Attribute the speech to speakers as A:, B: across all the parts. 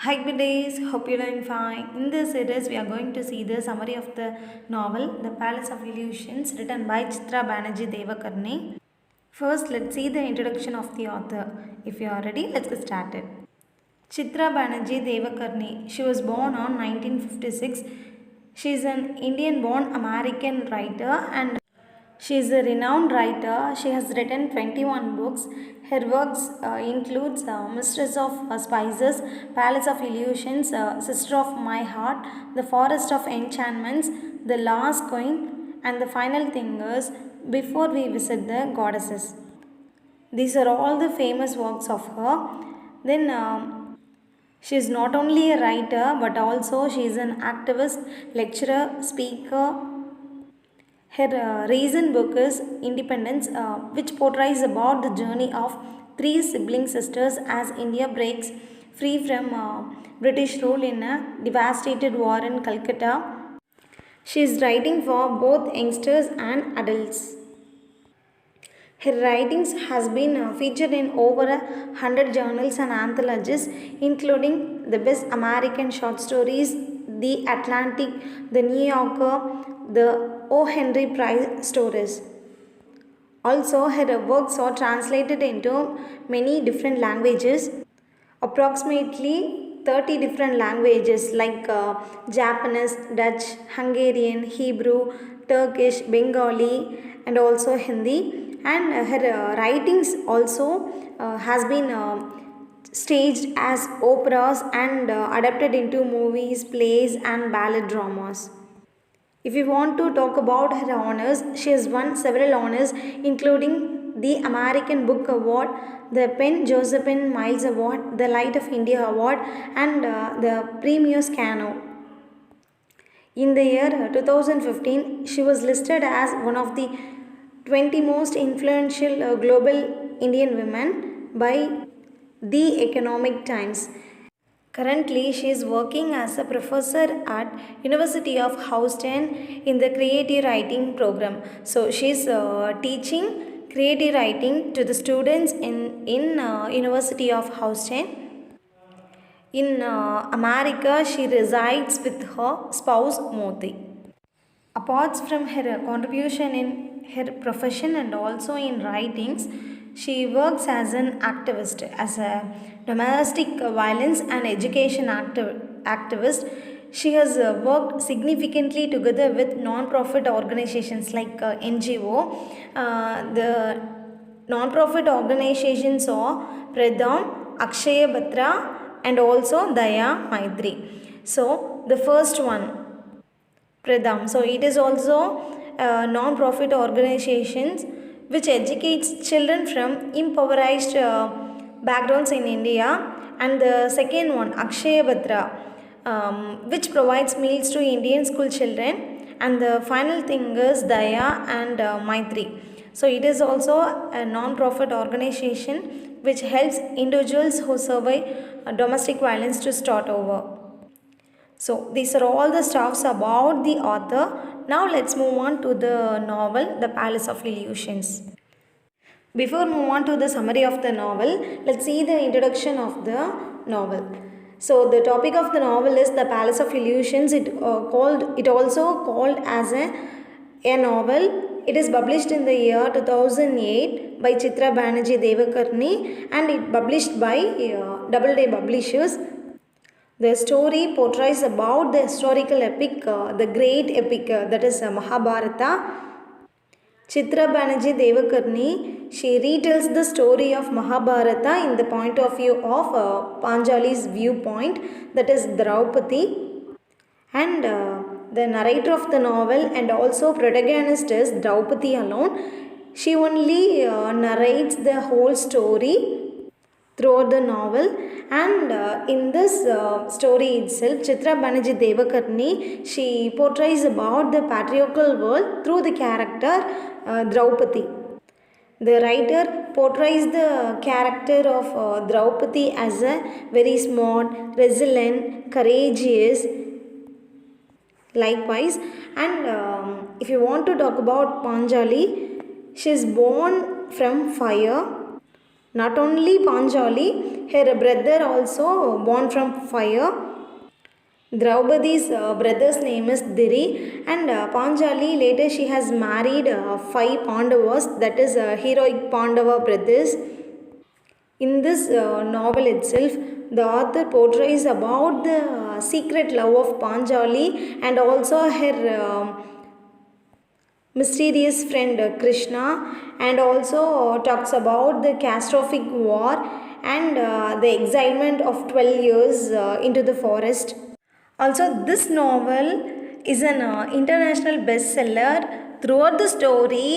A: Hi, good days. Hope you're doing fine. In this series, we are going to see the summary of the novel The Palace of Illusions, written by Chitra Banerjee Divakaruni. First, let's see the introduction of the author. If you are ready, let's get started. Chitra Banerjee Divakaruni. She was born on 1956. She is an Indian-born American writer and she is a renowned writer. She has written 21 books. Her works includes Mistress of Spices, Palace of Illusions, Sister of My Heart, The Forest of Enchantments, The Last Coin, and the final thing is Before We Visit the Goddesses. These are all the famous works of her. Then she is not only a writer but also she is an activist, lecturer, speaker. Her recent book is Independence, which portrays about the journey of three sibling sisters as India breaks free from British rule in a devastated war in Calcutta. She is writing for both youngsters and adults. Her writings has been featured in over 100 journals and anthologies, including the Best American Short Stories, The Atlantic, The New Yorker, the O. Henry Prize Stories. Also, her works are translated into many different languages, approximately 30 different languages like Japanese, Dutch, Hungarian, Hebrew, Turkish, Bengali, and also Hindi. And her writings also has been staged as operas and adapted into movies, plays, and ballet dramas. If you want to talk about her honors, she has won several honors, including the American Book Award, the Penn Josephine Miles Award, the Light of India Award, and the Premio Scano. In the year 2015, she was listed as one of the 20 most influential global Indian women by The Economic Times. Currently, she is working as a professor at University of Houston in the creative writing program. So she is teaching creative writing to the students in University of Houston. In America, she resides with her spouse Moti. Apart from her contribution in her profession and also in writings, she works as an activist, as a domestic violence and education activist. She has worked significantly together with non-profit organizations like NGO. The non-profit organizations are Pradham, Akshaya Batra, and also Daya Maitri. So, the first one, Pradham. So it is also non-profit organizations which educates children from impoverished backgrounds in India. And the second one, Akshaya Batra, which provides meals to Indian school children. And the final thing is Daya and Maitri. So it is also a non-profit organization which helps individuals who survive domestic violence to start over. So these are all the stuffs about the author. Now let's move on to the novel The Palace of Illusions. Before move on to the summary of the novel, let's see the introduction of the novel. So the topic of the novel is The Palace of Illusions. It also called as a novel. It is published in the year 2008 by Chitra Banerjee Divakaruni and it published by Doubleday Publishers. The story portrays about the historical epic, the great epic that is Mahabharata. Chitra Banerjee Divakaruni, she retells the story of Mahabharata in the point of view of Panjali's viewpoint, that is Draupadi. And the narrator of the novel and also protagonist is Draupadi alone. She only narrates the whole story throughout the novel. And in this story itself, Chitra Banerjee Divakaruni, she portrays about the patriarchal world through the character Draupadi. The writer portrays the character of Draupadi as a very smart, resilient, courageous, likewise. And if you want to talk about Panjali, she is born from fire. Not only Panjali, her brother also born from fire. Draupadi's brother's name is Diri, and Panjali later she has married five Pandavas, that is heroic Pandava brothers. In this novel itself, the author portrays about the secret love of Panjali and also her mysterious friend Krishna, and also talks about the catastrophic war and the excitement of 12 years into the forest. Also, this novel is an international bestseller. Throughout the story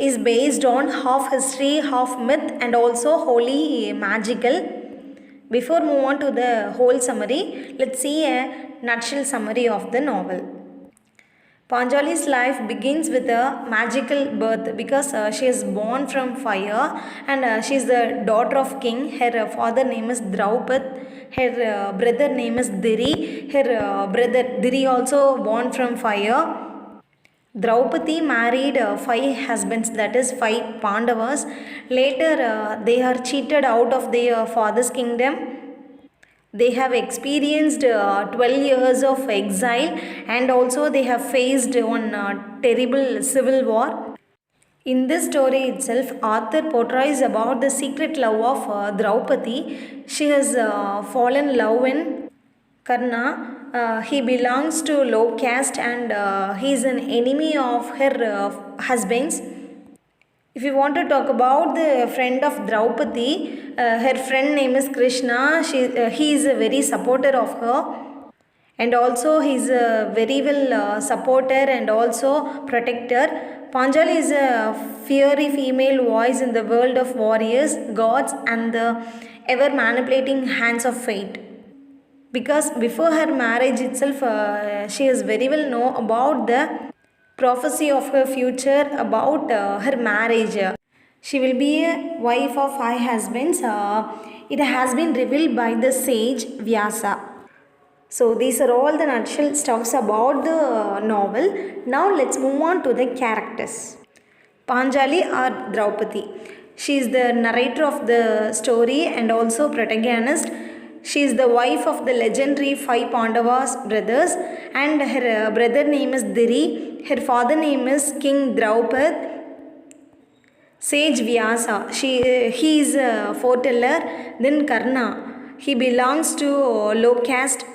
A: is based on half history, half myth, and also wholly magical. Before move on to the whole summary, let's see a nutshell summary of the novel. Panjali's life begins with a magical birth because she is born from fire, and she is the daughter of king. Her father name is Draupad. Her brother name is Diri. Her brother Diri also born from fire. Draupadi married five husbands, that is five Pandavas. Later they are cheated out of their father's kingdom. They have experienced 12 years of exile, and also they have faced one terrible civil war. In this story itself, author portrays about the secret love of Draupadi. She has fallen in love in Karna. He belongs to low caste, and he is an enemy of her husbands. If you want to talk about the friend of Draupadi, her friend name is Krishna. He is a very supporter of her, and also he is a very well supporter and also protector. Panjali is a fiery female voice in the world of warriors, gods, and the ever manipulating hands of fate. Because before her marriage itself, she is very well know about the prophecy of her future about her marriage. She will be a wife of five husbands. It has been revealed by the sage Vyasa. So these are all the nutshell stuffs about the novel. Now let's move on to the characters. Panjali or Draupadi. She is the narrator of the story and also protagonist. She is the wife of the legendary five Pandavas brothers, and her brother name is Diri. Her father name is King Draupad. Sage Vyasa. He is a foreteller. Then Karna. He belongs to low caste.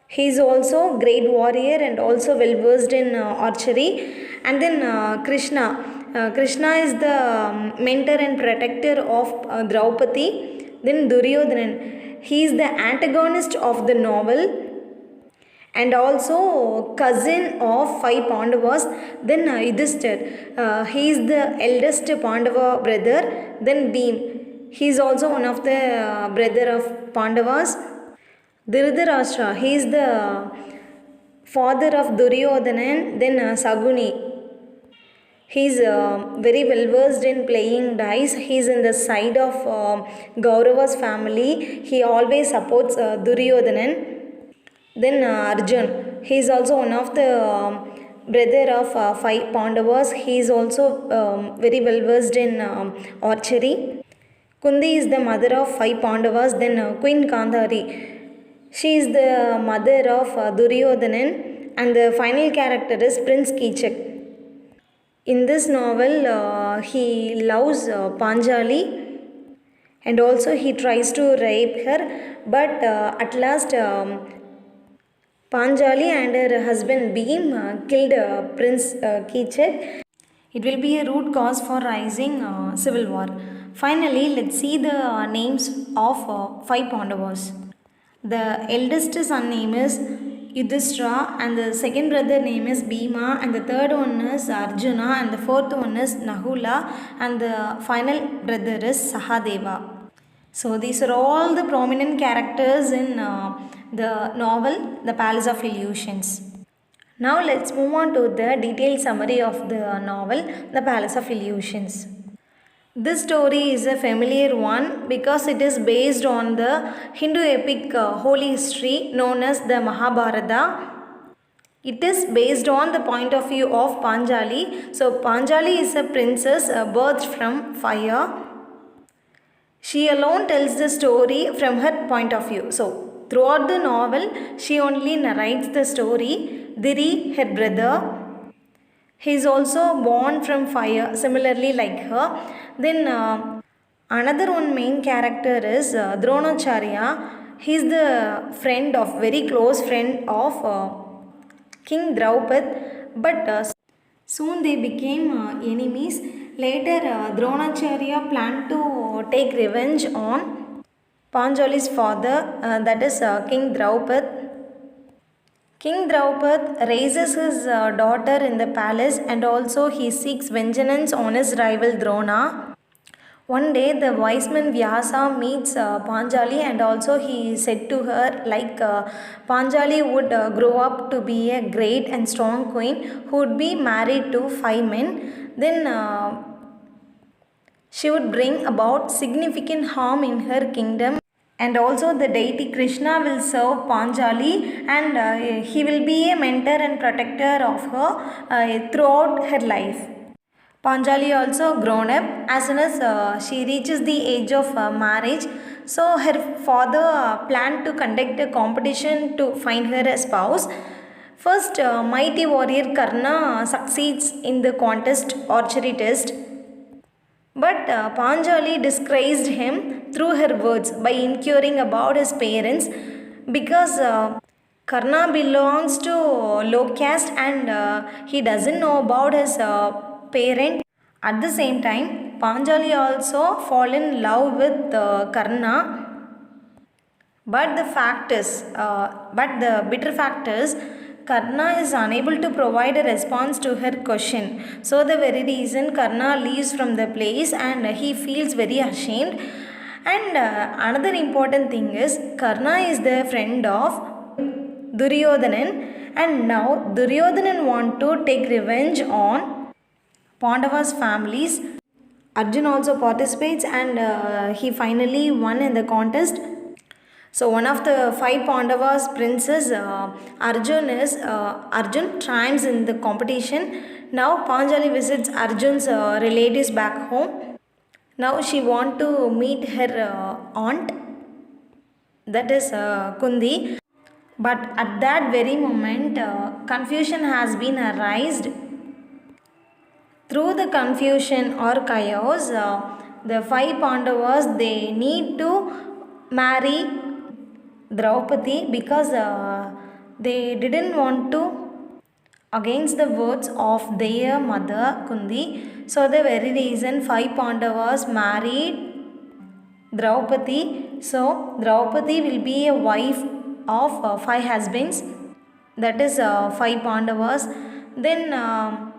A: He is also great warrior and also well versed in archery. And then Krishna. Krishna is the mentor and protector of Draupadi. Then Duryodhanan. He is the antagonist of the novel and also cousin of five Pandavas. Then Yudhishthir. He is the eldest Pandava brother. Then Bhim. He is also one of the brother of Pandavas. Dhritarashtra, he is the father of Duryodhanan. Then Saguni, he is very well versed in playing dice. He is in the side of Gaurava's family. He always supports Duryodhanan. Then Arjun, he is also one of the brother of five Pandavas. He is also very well versed in archery. Kundi is the mother of five Pandavas. Then Queen Kandhari, she is the mother of Duryodhanan, and the final character is Prince Kichak. In this novel, he loves Panjali, and also he tries to rape her, but at last Panjali and her husband Bhim killed Prince Kichak. It will be a root cause for rising civil war. Finally, let's see the names of five Pandavas. The eldest son name is Yudhishthira, and the second brother name is Bhima, and the third one is Arjuna, and the fourth one is Nahula, and the final brother is Sahadeva. So these are all the prominent characters in the novel The Palace of Illusions. Now let's move on to the detailed summary of the novel The Palace of Illusions. This story is a familiar one because it is based on the Hindu epic holy history known as the Mahabharata. It is based on the point of view of Panjali. So Panjali is a princess birthed from fire. She alone tells the story from her point of view. So throughout the novel she only narrates the story. Diri, her brother, he is also born from fire similarly like her. Then another one main character is Dronacharya. He is the friend of very close friend of King Draupad, but soon they became enemies. Later, Dronacharya planned to take revenge on Panjali's father, that is King Draupad. King Draupad raises his daughter in the palace and also he seeks vengeance on his rival Drona. One day the wise man Vyasa meets Panjali and also he said to her like Panjali would grow up to be a great and strong queen who would be married to 5 men. Then she would bring about significant harm in her kingdom, and also the deity Krishna will serve Panjali and he will be a mentor and protector of her throughout her life. Panjali also grown up as soon as she reaches the age of marriage. So her father planned to conduct a competition to find her a spouse. First, mighty warrior Karna succeeds in the contest archery test. But Panjali disgraced him through her words by inquiring about his parents because Karna belongs to low caste and he doesn't know about his parent. At the same time, Panjali also fall in love with Karna. But the bitter fact is, Karna is unable to provide a response to her question. So the very reason Karna leaves from the place and he feels very ashamed. And another important thing is Karna is the friend of Duryodhanan, and now Duryodhanan want to take revenge on Pandava's families. Arjun also participates and he finally won in the contest. So one of the 5 Pandavas princes, Arjun triumphs in the competition. Now Panjali visits Arjun's relatives back home. Now she want to meet her aunt, that is Kundi. But at that very moment, confusion has been arised. Through the confusion or chaos, the 5 Pandavas they need to marry Draupadi because they didn't want to against the words of their mother Kundi. So the very reason 5 Pandavas married Draupadi. So Draupadi will be a wife of 5 husbands, that is 5 Pandavas. Then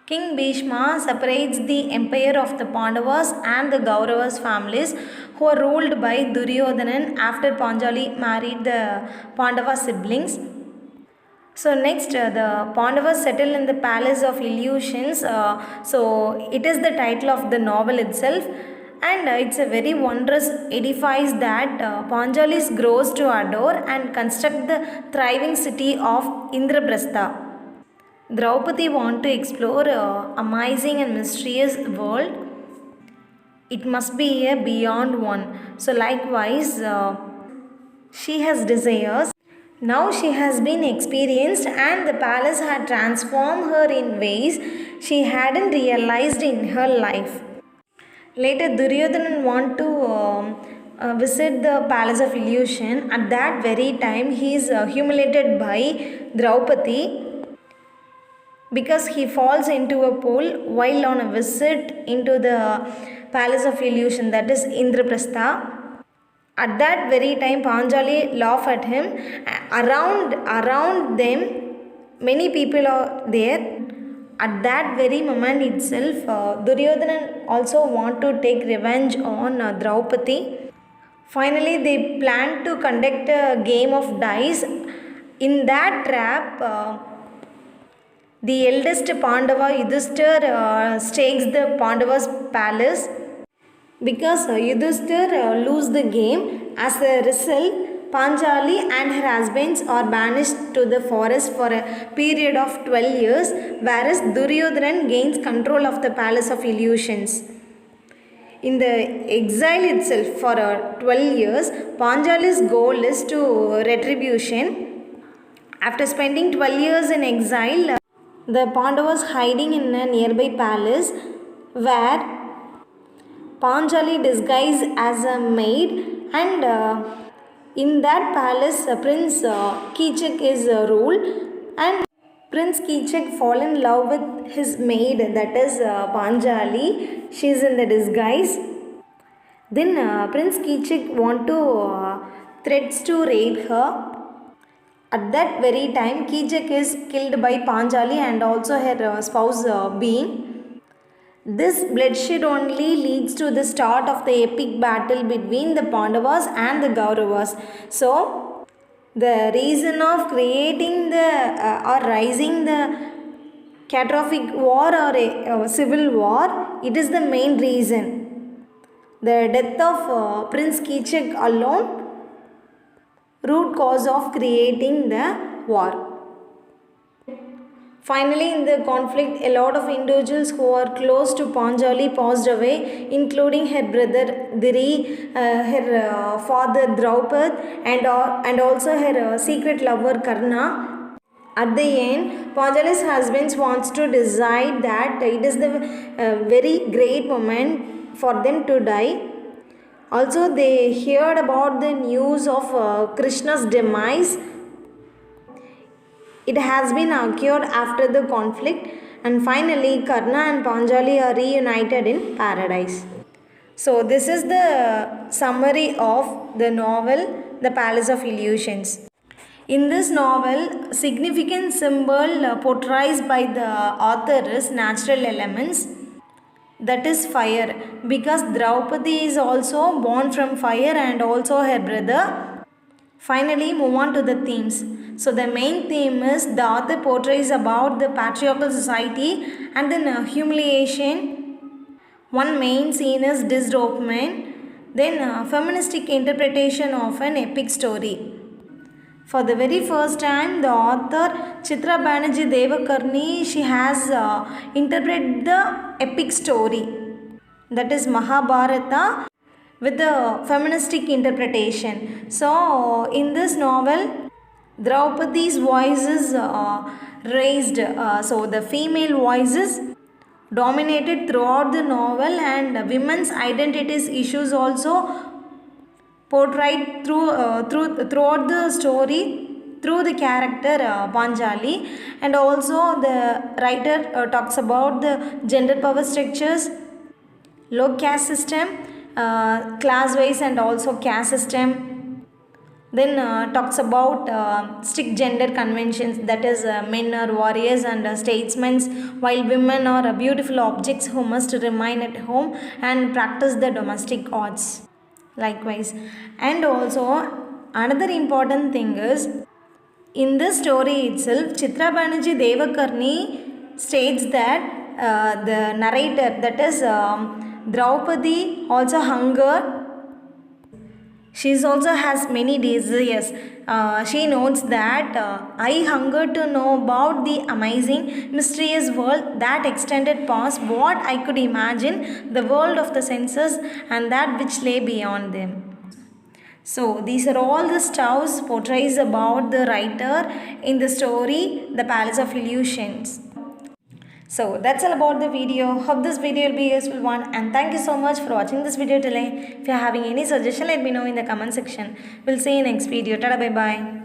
A: King Bhishma separates the empire of the Pandavas and the Kauravas families who are ruled by Duryodhanan after Panjali married the Pandava siblings. So next the Pandavas settle in the palace of illusions. So it is the title of the novel itself, and it's a very wondrous edifice that Panjalis grows to adore and construct the thriving city of Indraprastha. Draupadi want to explore amazing and mysterious world. It must be a beyond one. So likewise, she has desires. Now she has been experienced and the palace had transformed her in ways she hadn't realized in her life. Later, Duryodhanan want to visit the palace of illusion. At that very time, he is humiliated by Draupadi because he falls into a pool while on a visit into the palace of illusion, that is Indraprastha. At that very time Panjali laugh at him. Around them many people are there. At that very moment itself Duryodhanan also want to take revenge on Draupadi. Finally they plan to conduct a game of dice. In that trap the eldest Pandava Yudhishthir stakes the Pandava's palace. Because Yudhishthir lose the game, as a result, Panjali and her husbands are banished to the forest for a period of 12 years, whereas Duryodhanan gains control of the palace of illusions. in the exile itself for 12 years, Panjali's goal is to retribution. After spending 12 years in exile, the Pandavas hiding in a nearby palace where Panjali disguised as a maid, and in that palace Prince Kichak is ruled, and Prince Kichak fall in love with his maid, that is Panjali. She is in the disguise. Then Prince Kichak want to threats to raid her. At that very time, Kichak is killed by Panjali and also her spouse Bean. This bloodshed only leads to the start of the epic battle between the Pandavas and the Kauravas. So, the reason of creating the or rising the catastrophic war or a civil war, it is the main reason. The death of Prince Kichak alone, root cause of creating the war. Finally, in the conflict, a lot of individuals who are close to Panjali passed away, including her brother Diri, her father Draupad, and also her secret lover Karna. At the end, Panjali's husband wants to decide that it is the very great moment for them to die. Also, they heard about the news of Krishna's demise. It has been occurred after the conflict, and finally Karna and Panjali are reunited in paradise. So this is the summary of the novel The Palace of Illusions. In this novel, significant symbol portrays by the author is natural elements, that is fire, because Draupadi is also born from fire and also her brother. Finally, move on to the themes. So the main theme is the author portrays about the patriarchal society and then humiliation. One main scene is disrobement, then feministic interpretation of an epic story. For the very first time, the author Chitra Banerjee Divakaruni, she has interpreted the epic story, that is Mahabharata, with the feministic interpretation. So, in this novel, Draupadi's voice is raised. So, the female voices dominated throughout the novel, and women's identities issues also portrayed throughout the story through the character Panjali, and also the writer talks about the gender power structures, low caste system, class wise and also caste system. Then talks about strict gender conventions, that is men are warriors and statesmen, while women are beautiful objects who must remain at home and practice the domestic arts. Likewise, and also another important thing is, in this story itself, Chitra Banerjee Divakaruni states that the narrator, that is Draupadi, also hunger. She also has many desires. She notes that I hunger to know about the amazing, mysterious world that extended past what I could imagine, the world of the senses and that which lay beyond them. So these are all the stuffs portrays about the writer in the story The Palace of Illusions. So that's all about the video. Hope this video will be a useful one, and thank you so much for watching this video today. If you are having any suggestion, let me know in the comment section. We'll see you next video. Tada, bye bye.